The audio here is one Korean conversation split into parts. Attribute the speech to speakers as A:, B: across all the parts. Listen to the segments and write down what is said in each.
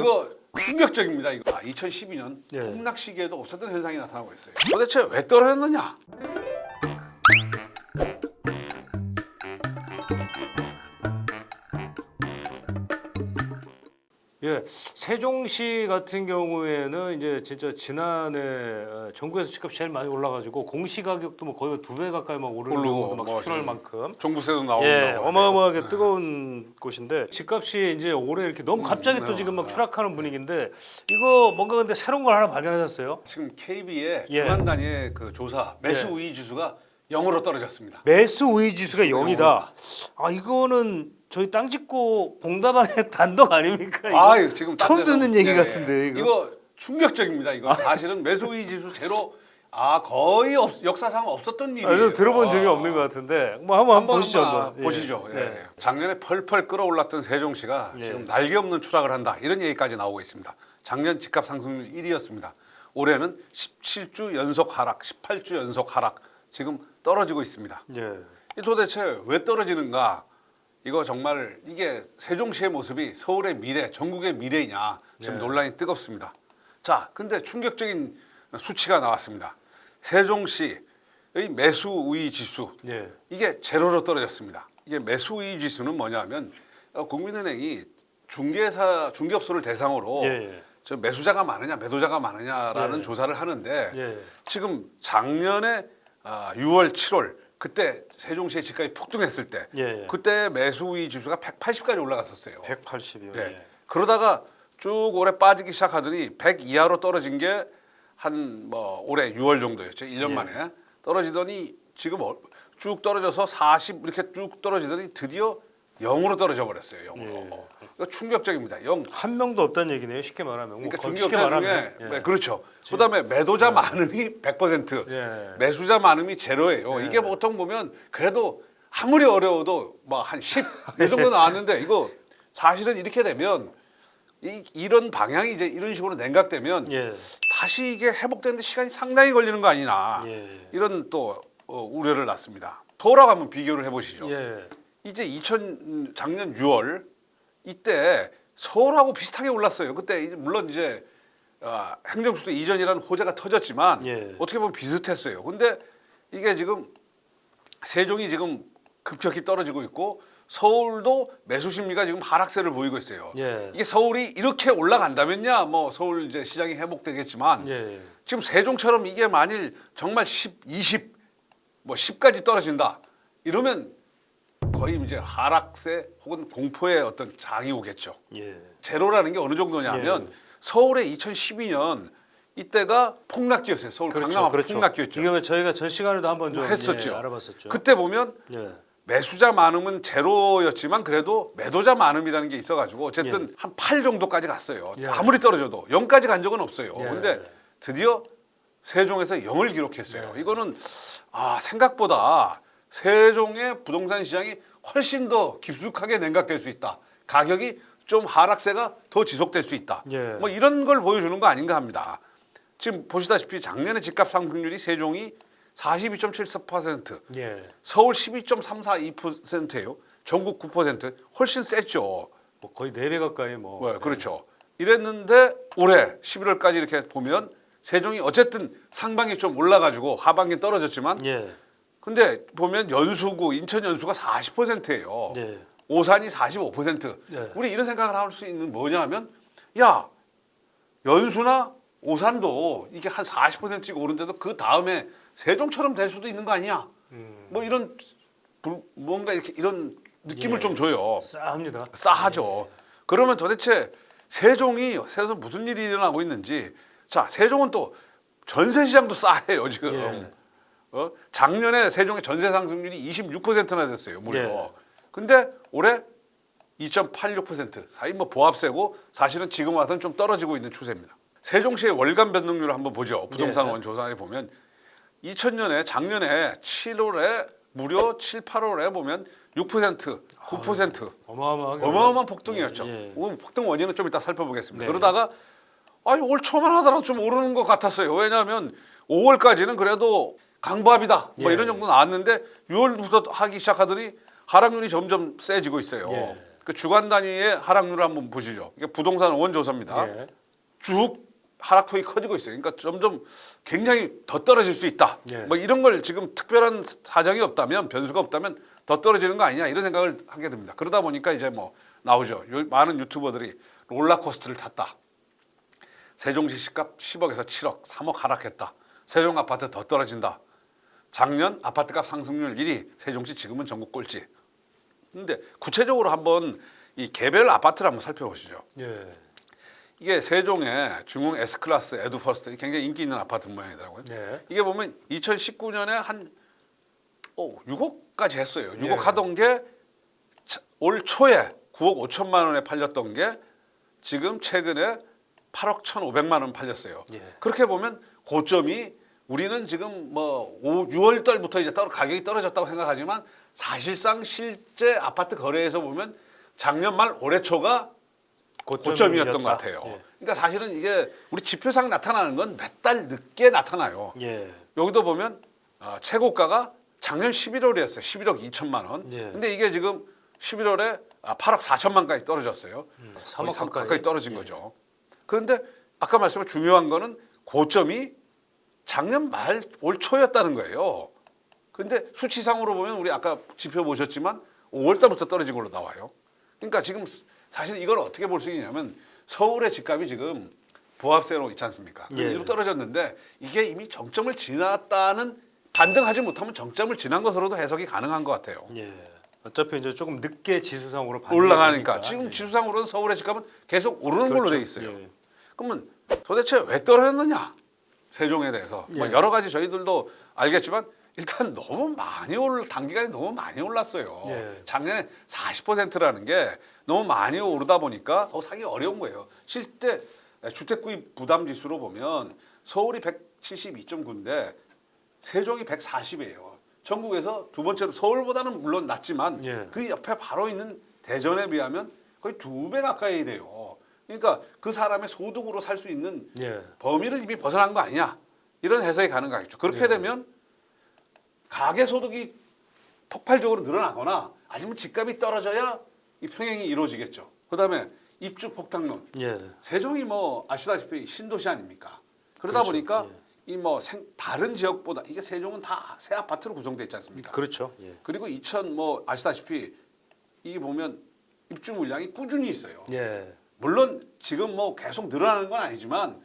A: 이거 충격적입니다. 이거 2012년
B: 예.
A: 폭락 시기에도 없었던 현상이 나타나고 있어요. 도대체 왜 떨어졌느냐?
B: 예, 세종시 같은 경우에는 이제 진짜 지난해 전국에서 집값이 제일 많이 올라가지고 공시 가격도 뭐 거의 2배 가까이 막 오르는
A: 오르고
B: 경우도 막
A: 뭐
B: 수출할
A: 지금
B: 만큼
A: 종부세도 나오고
B: 예, 어마어마하게
A: 네.
B: 뜨거운 곳인데 집값이 이제 올해 이렇게 너무 갑자기 또
A: 네.
B: 지금 막 추락하는 분위기인데 이거 뭔가 근데 새로운 걸 하나 발견하셨어요?
A: 지금 KB의
B: 예.
A: 주간 단위의 그 조사 매수
B: 예.
A: 우위 지수가 0으로 떨어졌습니다.
B: 매수 우위 지수가 0이다. 아 이거는 저희 땅 짓고 봉다방의 단독 아닙니까? 이거?
A: 아, 지금 딴
B: 처음
A: 데서-
B: 듣는 얘기
A: 예,
B: 같은데
A: 예.
B: 이거.
A: 이거 충격적입니다. 이거 사실은 매수 우위 지수 제로 거의 역사상 없었던 일이에요.
B: 아, 저 들어본 적이 없는 것 같은데 뭐 한번 보시죠. 한번. 예.
A: 보시죠. 예.
B: 예.
A: 작년에 펄펄 끌어올랐던 세종시가
B: 예.
A: 지금 날개 없는 추락을 한다 이런 얘기까지 나오고 있습니다. 작년 집값 상승률 1위였습니다. 올해는 17주 연속 하락, 18주 연속 하락 지금 떨어지고 있습니다.
B: 예.
A: 이 도대체 왜 떨어지는가? 이거 정말 이게 세종시의 모습이 서울의 미래, 전국의 미래이냐 지금
B: 예.
A: 논란이 뜨겁습니다. 자, 근데 충격적인 수치가 나왔습니다. 세종시의 매수 우위 지수
B: 예.
A: 이게 제로로 떨어졌습니다. 이게 매수 우위 지수는 뭐냐면 국민은행이 중개업소를 대상으로
B: 예.
A: 저 매수자가 많으냐 매도자가 많으냐라는
B: 예.
A: 조사를 하는데
B: 예.
A: 지금 작년에 6월, 7월 그때 세종시의 집값이 폭등했을 때
B: 예.
A: 그때 매수 우위 지수가 180까지 올라갔었어요.
B: 180이요.
A: 예. 그러다가 쭉 올해 빠지기 시작하더니 100 이하로 떨어진 게 한 뭐 올해 6월 정도였죠. 1년
B: 예.
A: 만에 떨어지더니 지금 쭉 떨어져서 40 이렇게 쭉 떨어지더니 드디어 0으로 떨어져 버렸어요. 0으로. 이거 충격적입니다. 0.
B: 한 명도 없다는 얘기네요. 쉽게 말하면.
A: 그러니까
B: 뭐 쉽게
A: 중개업자 중에
B: 말하면. 예.
A: 네, 그렇죠. 그다음에 매도자 많음이 100%,
B: 예.
A: 매수자 많음이 제로예요.
B: 예.
A: 이게 보통 보면 그래도 아무리 어려워도 막 한 10 이 정도 나왔는데 이거 사실은 이렇게 되면 이런 방향이 이제 이런 식으로 냉각되면
B: 예.
A: 다시 이게 회복되는데 시간이 상당히 걸리는 거 아니냐
B: 예.
A: 이런 또 우려를 낳습니다. 서울하고 한번 비교를 해보시죠.
B: 예.
A: 이제 작년 6월 이때 서울하고 비슷하게 올랐어요. 그때 물론 이제 행정수도 이전이라는 호재가 터졌지만
B: 예.
A: 어떻게 보면 비슷했어요. 근데 이게 지금 세종이 지금 급격히 떨어지고 있고 서울도 매수 심리가 지금 하락세를 보이고 있어요.
B: 예.
A: 이게 서울이 이렇게 올라간다면야 뭐 서울 이제 시장이 회복되겠지만
B: 예.
A: 지금 세종처럼 이게 만일 정말 10, 20, 뭐 10까지 떨어진다 이러면 거의 이제 하락세 혹은 공포의 어떤 장이 오겠죠.
B: 예.
A: 제로라는 게 어느 정도냐면 서울의 2012년 이때가 폭락기였어요. 서울 강남 앞 폭락기였죠.
B: 이게 왜 저희가 전 시간에도 한번 좀
A: 했었죠.
B: 예, 알아봤었죠.
A: 그때 보면
B: 예.
A: 매수자 많음은 제로였지만 그래도 매도자 많음이라는 게 있어가지고 어쨌든 한 8 정도까지 갔어요.
B: 예.
A: 아무리 떨어져도 0까지 간 적은 없어요.
B: 예.
A: 근데 드디어 세종에서 0을 기록했어요.
B: 예.
A: 이거는 생각보다 세종의 부동산 시장이 훨씬 더 깊숙하게 냉각될 수 있다. 가격이 좀 하락세가 더 지속될 수 있다.
B: 예.
A: 뭐 이런 걸 보여주는 거 아닌가 합니다. 지금 보시다시피 작년에 집값 상승률이 세종이 42.74%,
B: 예.
A: 서울 12.342%예요. 전국 9%, 훨씬 셌죠.
B: 뭐 거의 4배 가까이 뭐.
A: 네, 그렇죠. 이랬는데 올해 11월까지 이렇게 보면 세종이 어쨌든 상반기 좀 올라가지고 하반기 떨어졌지만
B: 예.
A: 근데 보면 연수구, 인천 연수가 40%예요.
B: 예.
A: 오산이 45%.
B: 예.
A: 우리 이런 생각을 할 수 있는 뭐냐 하면 야 연수나 오산도 이게 한 40%씩 오른데도 그 다음에 세종처럼 될 수도 있는 거 아니야? 뭐 이런 뭔가 이렇게 이런 느낌을
B: 예.
A: 좀 줘요.
B: 싸합니다.
A: 싸하죠. 그러면 도대체 세종에서 무슨 일이 일어나고 있는지. 자, 세종은 또 전세 시장도 싸해요 지금.
B: 예.
A: 작년에 세종의 전세 상승률이 26%나 됐어요 무려.
B: 예.
A: 근데 올해 2.86%. 사이 뭐 보합세고 사실은 지금 와서는 좀 떨어지고 있는 추세입니다. 세종시의 월간 변동률을 한번 보죠. 부동산원 조사에 보면 2000년에 작년에 7월에 무려 7, 8월에 보면 6%, 9% 어마어마한 폭등이었죠.
B: 예.
A: 폭등 원인은 좀 이따 살펴보겠습니다.
B: 네.
A: 그러다가 올 초만 하더라도 좀 오르는 것 같았어요. 왜냐하면 5월까지는 그래도 강보합이다 뭐
B: 예.
A: 이런 정도 나왔는데 6월부터 하기 시작하더니 하락률이 점점 세지고 있어요.
B: 예.
A: 그 주간 단위의 하락률을 한번 보시죠. 이게 부동산 원조사입니다.
B: 예.
A: 쭉 하락폭이 커지고 있어요. 그러니까 점점 굉장히 더 떨어질 수 있다.
B: 예.
A: 뭐 이런 걸 지금 특별한 사정이 없다면 변수가 없다면 더 떨어지는 거 아니냐 이런 생각을 하게 됩니다. 그러다 보니까 이제 뭐 나오죠. 많은 유튜버들이 롤러코스터를 탔다. 세종시 시값 10억에서 7억, 3억 하락했다. 세종 아파트 더 떨어진다. 작년 아파트값 상승률 1위, 세종시 지금은 전국 꼴찌. 근데 구체적으로 한번 이 개별 아파트를 한번 살펴보시죠.
B: 예. 이게
A: 이게 세종의 중흥 S클래스 에듀퍼스트 굉장히 인기 있는 아파트 모양이더라고요.
B: 예.
A: 이게 보면 2019년에 한 6억까지 했어요. 6억
B: 예.
A: 하던 게 올 초에 9억 5천만 원에 팔렸던 게 지금 최근에 8억 1,500만 원 팔렸어요.
B: 예.
A: 그렇게 보면 고점이 우리는 지금 뭐 6월 달부터 이제 가격이 떨어졌다고 생각하지만 사실상 실제 아파트 거래에서 보면 작년 말 올해 초가 고점이었던 것 같아요.
B: 예.
A: 그러니까 사실은 이게 우리 지표상 나타나는 건 몇 달 늦게 나타나요.
B: 예.
A: 여기도 보면 최고가가 작년 11월이었어요. 11억 2천만 원.
B: 예.
A: 근데 이게 지금 11월에 8억 4천만까지 떨어졌어요.
B: 3억
A: 가까이 떨어진 거죠. 그런데 아까 말씀한 중요한 거는 고점이 작년 말 올 초였다는 거예요. 근데 수치상으로 보면 우리 아까 지표 보셨지만 5월 달부터 떨어진 걸로 나와요. 그러니까 지금 사실 이걸 어떻게 볼 수 있냐면 서울의 집값이 지금 보합세로 있지 않습니까?
B: 예.
A: 이로 떨어졌는데 이게 이미 정점을 지났다는 반등하지 못하면 정점을 지난 것으로도 해석이 가능한 것 같아요.
B: 예. 어차피 이제 조금 늦게 지수상으로
A: 올라가니까
B: 되니까.
A: 지금
B: 예.
A: 지수상으로는 서울의 집값은 계속 오르는 걸로
B: 그렇죠.
A: 돼 있어요.
B: 예.
A: 그러면 도대체 왜 떨어졌느냐? 세종에 대해서 뭐
B: 예.
A: 여러 가지 저희들도 알겠지만 일단 너무 많이 단기간에 너무 많이 올랐어요.
B: 예.
A: 작년에 40%라는 게 너무 많이 오르다 보니까 사기 어려운 거예요. 실제 주택 구입 부담 지수로 보면 서울이 172.9인데 세종이 140이에요. 전국에서 두 번째로 서울보다는 물론 낮지만
B: 예.
A: 그 옆에 바로 있는 대전에 비하면 거의 2배 가까이 돼요. 그러니까 그 사람의 소득으로 살 수 있는
B: 예.
A: 범위를 이미 벗어난 거 아니냐 이런 해석이 가능하겠죠. 그렇게
B: 예.
A: 되면 가계 소득이 폭발적으로 늘어나거나 아니면 집값이 떨어져야 이 평행이 이루어지겠죠. 그다음에 입주 폭탄론.
B: 예.
A: 세종이 뭐 아시다시피 신도시 아닙니까? 그러다
B: 그렇죠.
A: 보니까
B: 예.
A: 이 뭐 다른 지역보다 이게 세종은 다 새 아파트로 구성돼 있지 않습니까?
B: 그렇죠. 예.
A: 그리고 2000 뭐 아시다시피 이 보면 입주 물량이 꾸준히 있어요.
B: 예.
A: 물론 지금 뭐 계속 늘어나는 건 아니지만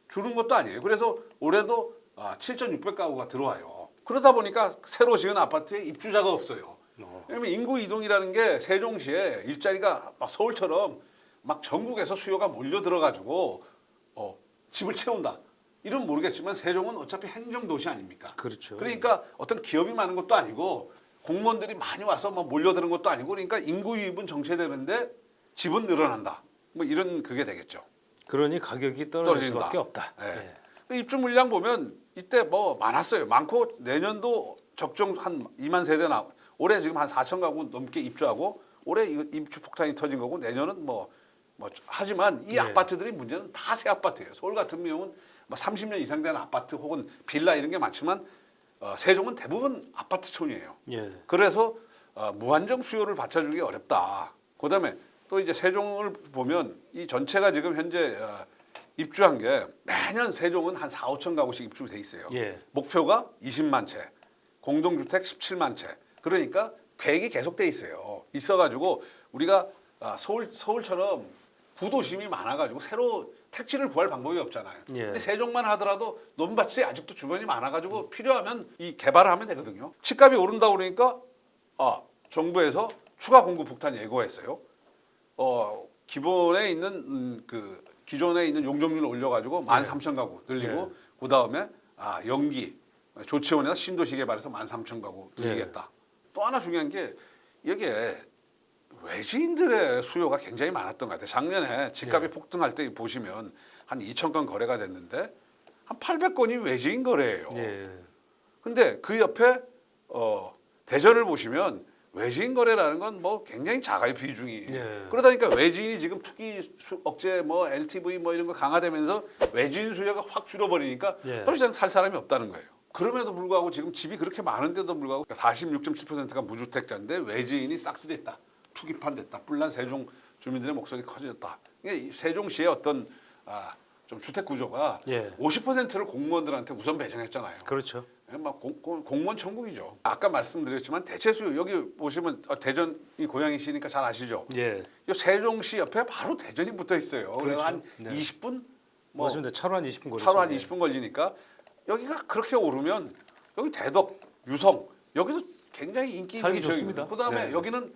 A: 줄은 것도 아니에요. 그래서 올해도 7,600가구가 들어와요. 그러다 보니까 새로 지은 아파트에 입주자가 없어요. 왜냐면 인구 이동이라는 게 세종시에 일자리가 막 서울처럼 막 전국에서 수요가 몰려 들어가지고 집을 채운다. 이런 모르겠지만 세종은 어차피 행정도시 아닙니까?
B: 그렇죠.
A: 그러니까 어떤 기업이 많은 것도 아니고 공무원들이 많이 와서 막 몰려드는 것도 아니고 그러니까 인구 유입은 정체되는데 집은 늘어난다. 뭐 이런 그게 되겠죠.
B: 그러니 가격이 떨어질
A: 떨어진다.
B: 수밖에 없다.
A: 예.
B: 예.
A: 입주 물량 보면 이때 뭐 많았어요. 많고 내년도 적정 한 2만 세대 나. 올해 지금 한 4천 가구 넘게 입주하고 올해 입주 폭탄이 터진 거고 내년은 뭐 하지만 이
B: 예.
A: 아파트들이 문제는 다 새 아파트예요. 서울 같은 경우는 뭐 30년 이상 된 아파트 혹은 빌라 이런 게 많지만 세종은 대부분 아파트촌이에요.
B: 예.
A: 그래서 무한정 수요를 받쳐주기 어렵다. 그다음에 또 이제 세종을 보면 이 전체가 지금 현재 입주한 게 매년 세종은 한 4, 5천 가구씩 입주돼 있어요.
B: 예.
A: 목표가 20만 채, 공동주택 17만 채. 그러니까 계획이 계속돼 있어요. 있어가지고 우리가 서울처럼 구도심이 많아가지고 새로 택지를 구할 방법이 없잖아요.
B: 예.
A: 근데 세종만 하더라도 논밭이 아직도 주변이 많아가지고 필요하면 이 개발을 하면 되거든요. 집값이 오른다 그러니까 정부에서 추가 공급 폭탄 예고했어요. 기존에 있는 용적률을 올려가지고 13,000가구 늘리고 그 다음에 연기 조치원에서 신도시 개발해서 13,000가구 늘리겠다. 또 하나 중요한 게 여기에 외지인들의 수요가 굉장히 많았던 것 같아요. 작년에 집값이 폭등할 때 보시면 한 2,000건 거래가 됐는데 한 800건이 외지인 거래예요.
B: 예.
A: 근데 그 옆에 대전을 보시면 외지인 거래라는 건 뭐 굉장히 작아요 비중이.
B: 예.
A: 그러다 보니까 외지인이 지금 투기 억제 뭐 LTV 뭐 이런 거 강화되면서 외지인 수요가 확 줄어버리니까
B: 예.
A: 더 이상 살 사람이 없다는 거예요. 그럼에도 불구하고 지금 집이 그렇게 많은데도 불구하고 46.7%가 무주택자인데 외지인이 싹쓸이했다. 투기판 됐다. 뿔난 세종 주민들의 목소리 커졌다. 이게 세종시의 어떤 좀 주택 구조가
B: 예.
A: 50%를 공무원들한테 우선 배정했잖아요.
B: 그렇죠.
A: 막 공무원 천국이죠. 아까 말씀드렸지만 대체수 여기 보시면 대전이 고향이시니까 잘 아시죠.
B: 예.
A: 이 세종시 옆에 바로 대전이 붙어 있어요. 그래서
B: 그렇죠.
A: 한
B: 네.
A: 20분 뭐
B: 맞습니다. 차로 한 20분 걸리죠.
A: 차로 한 20분 걸리니까 여기가 그렇게 오르면 여기 대덕, 유성 여기도 굉장히 인기
B: 살기
A: 있는
B: 좋습니다.
A: 지역입니다. 그다음에
B: 네.
A: 여기는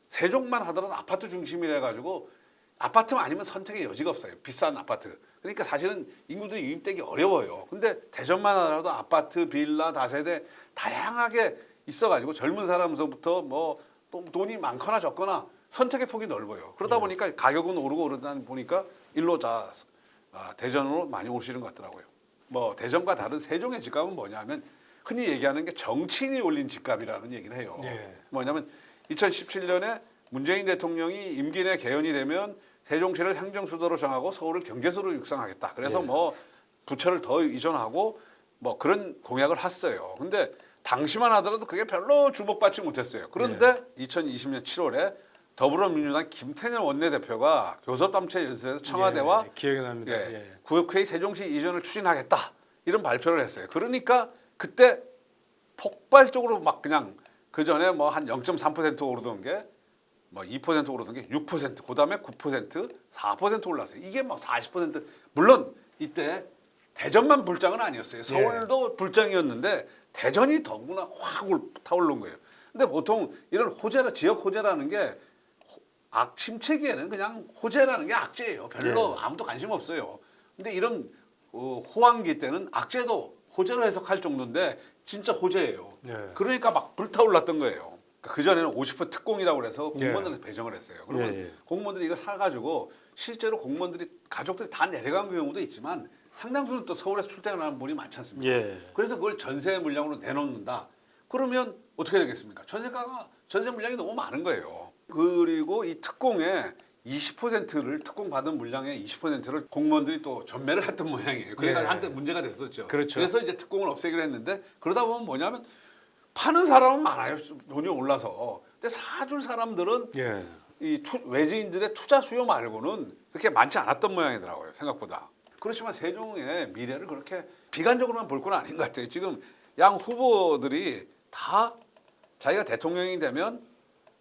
A: 세종만 하더라도 아파트 중심이라 가지고 아파트만 아니면 선택의 여지가 없어요. 비싼 아파트. 그러니까 사실은 인구들이 유입되기 어려워요. 근데 대전만 하더라도 아파트, 빌라, 다세대 다양하게 있어가지고 젊은 사람서부터 뭐 또 돈이 많거나 적거나 선택의 폭이 넓어요. 그러다 보니까 가격은 오르고 오르다 보니까 일로 대전으로 많이 오시는 것 같더라고요. 뭐 대전과 다른 세종의 집값은 뭐냐면 흔히 얘기하는 게 정치인이 올린 집값이라는 얘기를 해요.
B: 예.
A: 뭐냐면 2017년에 문재인 대통령이 임기 내 개헌이 되면 세종시를 행정수도로 정하고 서울을 경제수로 육성하겠다. 그래서
B: 예.
A: 뭐 부처를 더 이전하고 뭐 그런 공약을 했어요. 근데 당시만 하더라도 그게 별로 주목받지 못했어요. 그런데 2020년 7월에 더불어민주당 김태년 원내대표가 교섭단체 연설에서 청와대와
B: 예. 기억이 납니다.
A: 예,
B: 예.
A: 구역회의 세종시 이전을 추진하겠다 이런 발표를 했어요. 그러니까 그때 폭발적으로 막 그냥 그 전에 뭐 한 0.3% 오르던 게 뭐 2% 오르던 게 6%, 그다음에 9%, 4% 올랐어요. 이게 막 40% 물론 이때 대전만 불장은 아니었어요. 서울도 불장이었는데 대전이 더구나 확 타오른 거예요. 근데 보통 이런 지역 호재라는 게 침체기에는 그냥 호재라는 게 악재예요. 별로 아무도 관심 없어요. 근데 이런 호황기 때는 악재도 호재로 해석할 정도인데 진짜 호재예요. 그러니까 막 불타올랐던 거예요. 그 전에는 50% 특공이라고 그래서 공무원들한테 배정을 했어요. 그러면 공무원들이 이거 사가지고 실제로 공무원들이 가족들이 다 내려간 경우도 있지만 상당수는 또 서울에서 출퇴근하는 분이 많지 않습니까?
B: 예.
A: 그래서 그걸 전세 물량으로 내놓는다. 그러면 어떻게 되겠습니까? 전세 물량이 너무 많은 거예요. 그리고 이 특공의 20%를 특공 받은 물량의 20%를 공무원들이 또 전매를 했던 모양이에요. 그러니까 한때 문제가 됐었죠.
B: 그렇죠.
A: 그래서 이제 특공을 없애기로 했는데 그러다 보면 뭐냐면 파는 사람은 많아요. 돈이 올라서. 근데 사줄 사람들은
B: 예.
A: 외지인들의 투자 수요 말고는 그렇게 많지 않았던 모양이더라고요. 생각보다. 그렇지만 세종의 미래를 그렇게 비관적으로만 볼 건 아닌 것 같아요. 지금 양 후보들이 다 자기가 대통령이 되면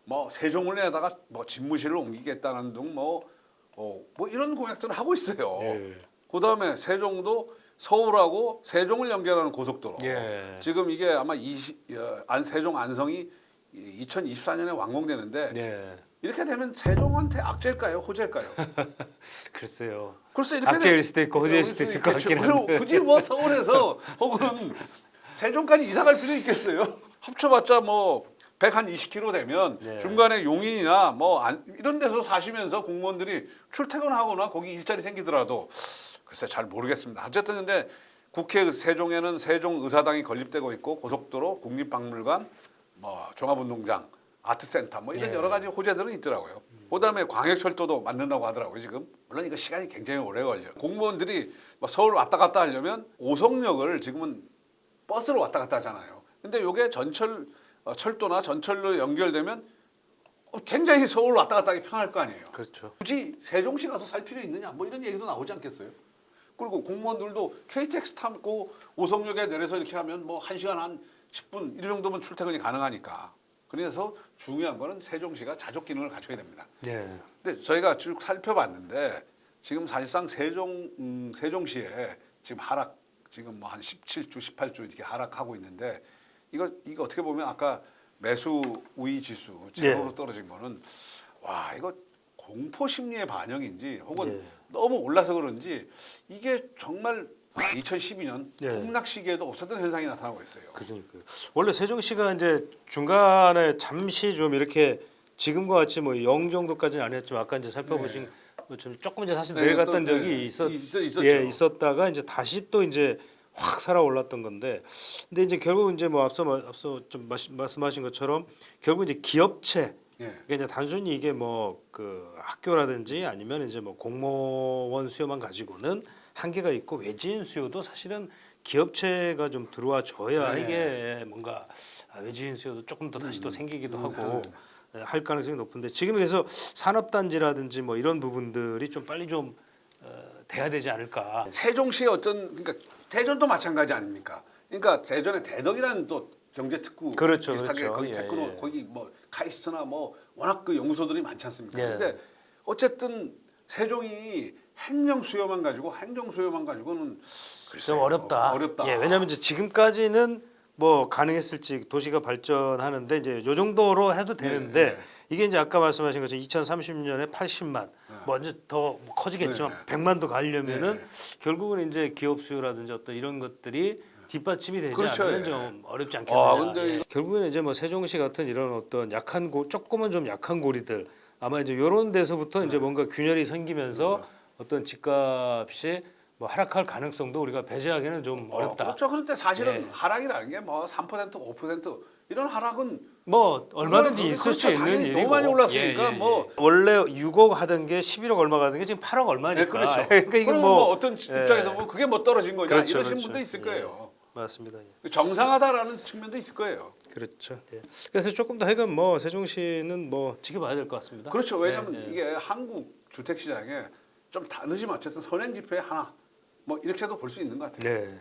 A: 뭐 세종을 내다가 뭐 집무실을 옮기겠다는 등 뭐 이런 공약들을 하고 있어요. 그다음에 세종도 서울하고 세종을 연결하는 고속도로.
B: 예.
A: 지금 이게 아마 세종 안성이 2024년에 완공되는데
B: 예.
A: 이렇게 되면 세종한테 악재일까요? 호재일까요?
B: 글쎄요.
A: 글쎄 이렇게
B: 악재일 수도 있고 호재일 수도 있을 것 같긴 한데.
A: 굳이 뭐 서울에서 혹은 세종까지 이사 갈 필요 있겠어요? 합쳐봤자 뭐 120km 되면 중간에 용인이나 뭐 이런 데서 사시면서 공무원들이 출퇴근하거나 거기 일자리 생기더라도 글쎄 잘 모르겠습니다. 어쨌든 근데 국회 세종에는 세종의사당이 건립되고 있고 고속도로, 국립박물관, 뭐 종합운동장, 아트센터 뭐 이런 여러 가지 호재들은 있더라고요. 그다음에 광역철도도 만든다고 하더라고요. 지금 물론 이거 시간이 굉장히 오래 걸려요. 공무원들이 뭐 서울 왔다 갔다 하려면 오송역을 지금은 버스로 왔다 갔다 하잖아요. 근데 이게 철도나 전철로 연결되면 굉장히 서울 왔다 갔다 하기 편할 거 아니에요.
B: 그렇죠.
A: 굳이 세종시 가서 살 필요 있느냐 뭐 이런 얘기도 나오지 않겠어요? 그리고 공무원들도 KTX 타고 오송역에 내려서 이렇게 하면 뭐 1시간 한 10분 이 정도면 출퇴근이 가능하니까. 그래서 중요한 거는 세종시가 자족 기능을 갖춰야 됩니다. 근데 저희가 쭉 살펴봤는데 지금 사실상 세종시에 지금 지금 뭐 한 17주, 18주 이렇게 하락하고 있는데 이거 어떻게 보면 아까 매수 우위 지수 제로로 떨어진 거는 와 이거 공포 심리의 반영인지 혹은 너무 올라서 그런지 이게 정말 2012년 폭락 시기에도 없었던 현상이 나타나고 있어요.
B: 그러니까요. 원래 세종시가 이제 중간에 잠시 좀 이렇게 지금과 같이 뭐 0 정도까지는 아니었지만 아까 이제 살펴보신 것처럼 조금 이제 사실 내려갔던 적이
A: 있었죠.
B: 있었다가 이제 다시 또 이제 확 살아 올랐던 건데, 근데 이제 결국 이제 뭐 앞서 좀 말씀하신 것처럼 결국 이제 기업체, 그러니까 이제 단순히 이게 뭐 그 학교라든지 아니면 이제 뭐 공무원 수요만 가지고는 한계가 있고 외지인 수요도 사실은 기업체가 좀 들어와 줘야 이게 뭔가 외지인 수요도 조금 더 다시 또 생기기도 하고 할 가능성이 높은데 지금 그래서 산업단지라든지 뭐 이런 부분들이 좀 빨리 좀 돼야 되지 않을까.
A: 세종시의 어떤 그러니까 대전도 마찬가지 아닙니까? 그러니까 대전에 대덕이라는 또 경제 특구
B: 그렇죠,
A: 비슷하게
B: 그렇죠.
A: 거기
B: 예,
A: 테크노
B: 예.
A: 거기 뭐 카이스트나 뭐 워낙 그 연구소들이 많지 않습니까?
B: 예.
A: 근데 어쨌든 세종이 행정 수요만 가지고는 글쎄요,
B: 좀 어렵다.
A: 어렵다.
B: 예, 왜냐하면 이제 지금까지는 뭐 가능했을지 도시가 발전하는데 이제 요 정도로 해도 되는데
A: 네.
B: 이게 이제 아까 말씀하신 것처럼 2030년에 80만 뭐 이제 더 커지겠지만
A: 네.
B: 100만도 가려면은
A: 네.
B: 결국은 이제 기업 수요라든지 어떤 이런 것들이 뒷받침이 되지
A: 그렇죠,
B: 않으면
A: 예.
B: 좀 어렵지 않겠느냐.
A: 근데
B: 결국에는 이제 뭐 세종시 같은 이런 어떤 약한 조금은 좀 약한 고리들 아마 이제 이런 데서부터 이제 뭔가 균열이 생기면서 어떤 집값이 뭐 하락할 가능성도 우리가 배제하기는 좀 어렵다.
A: 그렇죠. 그런데 사실은
B: 예.
A: 하락이라는 게 뭐 3%, 5% 이런 하락은
B: 뭐 얼마든지
A: 그건
B: 있을 수
A: 그렇죠.
B: 있는
A: 당연히
B: 일이고
A: 너무 많이 올랐으니까 뭐
B: 원래 6억 하던 게 11억 얼마 가던 게 지금 8억 얼마니까.
A: 네, 그렇죠.
B: 그러니까 이게
A: 그럼
B: 뭐
A: 어떤 입장에서 뭐 그게 뭐 떨어진 거냐
B: 그렇죠,
A: 이러신
B: 그렇죠.
A: 분도 있을
B: 예.
A: 거예요.
B: 맞습니다. 예.
A: 정상하다라는 측면도 있을 거예요.
B: 그렇죠. 예. 그래서 조금 더 하여간 뭐 세종시는 뭐 지켜봐야 될 것 같습니다.
A: 그렇죠. 왜냐하면
B: 예, 예.
A: 이게 한국 주택 시장에 좀 다르지만 어쨌든 선행 지표의 하나 뭐 이렇게도 볼 수 있는 것 같아요.
B: 네.